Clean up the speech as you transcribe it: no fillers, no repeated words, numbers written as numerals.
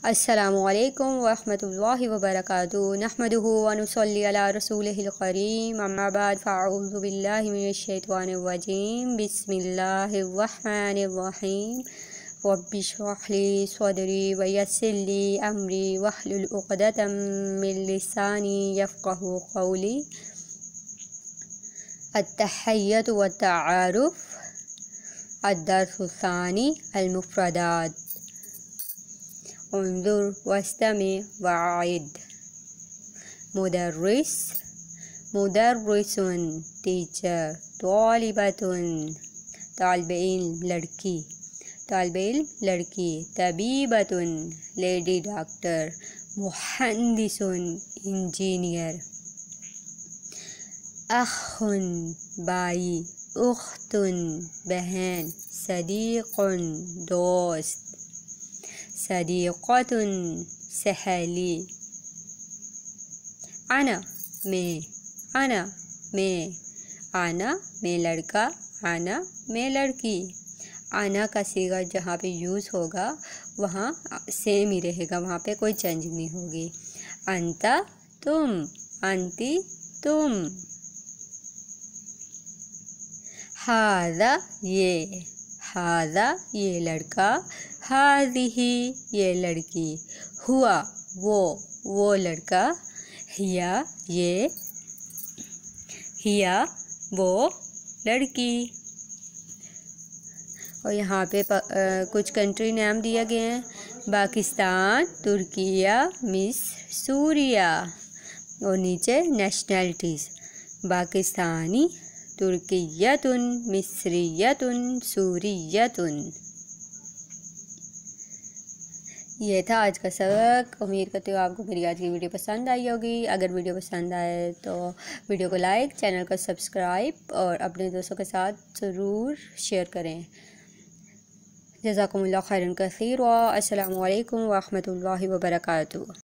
अस्सलामुअलैकुम वरहमतुल्लाहि वबरकातुहू नहमदुहू व नुसल्ली अला रसूलिहिल करीम अम्मा बाद फ़अऊज़ु बिल्लाहि मिनश शैतानिर रजीम बिस्मिल्लाहिर रहमानिर रहीम रब्बि इश्रह ली सदरी व यस्सिर ली अमरी वहलुल उक़दतम मिन लिसानी यफ़क़हू क़ौली। अत्तहिय्यतु वत्तआरुफ़ अद्दर्सु सानी अल-मुफ़रदात। उन्ज़ुर वस्तमी वअइद। मुदर्रिस मुदर्रिसुन टीचर। तालिबतुन तालिबे इल्म लड़की तालिबे इल्म लड़की। तबीबतुन लेडी डॉक्टर। मुहंदिसुन इंजीनियर। अख़ुन भाई। उख़्तुन बहन। सदीक़ुन दोस्त। सदीक़तुन सहेली। अना मैं अना मैं आना मैं लड़का आना मैं लड़की। आना का सीगा जहाँ पे यूज़ होगा वहाँ सेम ही रहेगा, वहाँ पे कोई चेंज नहीं होगी। अंता तुम अंती तुम। हाज़ा ये लड़का। हाज़िही ये लड़की। हुआ वो लड़का। हिया वो लड़की। और यहाँ पे कुछ कंट्री नाम दिया गया है। पाकिस्तान, तुर्किया, मिस्र, सूरिया। और नीचे नेशनलिटीज़। पाकिस्तानी, तुर्कियतुन, मिस्रियतुन, सूरियतुन। ये था आज का सबक। उम्मीद करती हूँ आपको मेरी आज की वीडियो पसंद आई होगी। अगर वीडियो पसंद आए तो वीडियो को लाइक, चैनल को सब्सक्राइब और अपने दोस्तों के साथ ज़रूर शेयर करें। जज़ाकुमुल्लाह खैरन कसीर व अस्सलामु अलैकुम व रहमतुल्लाहि व बरकातुहू।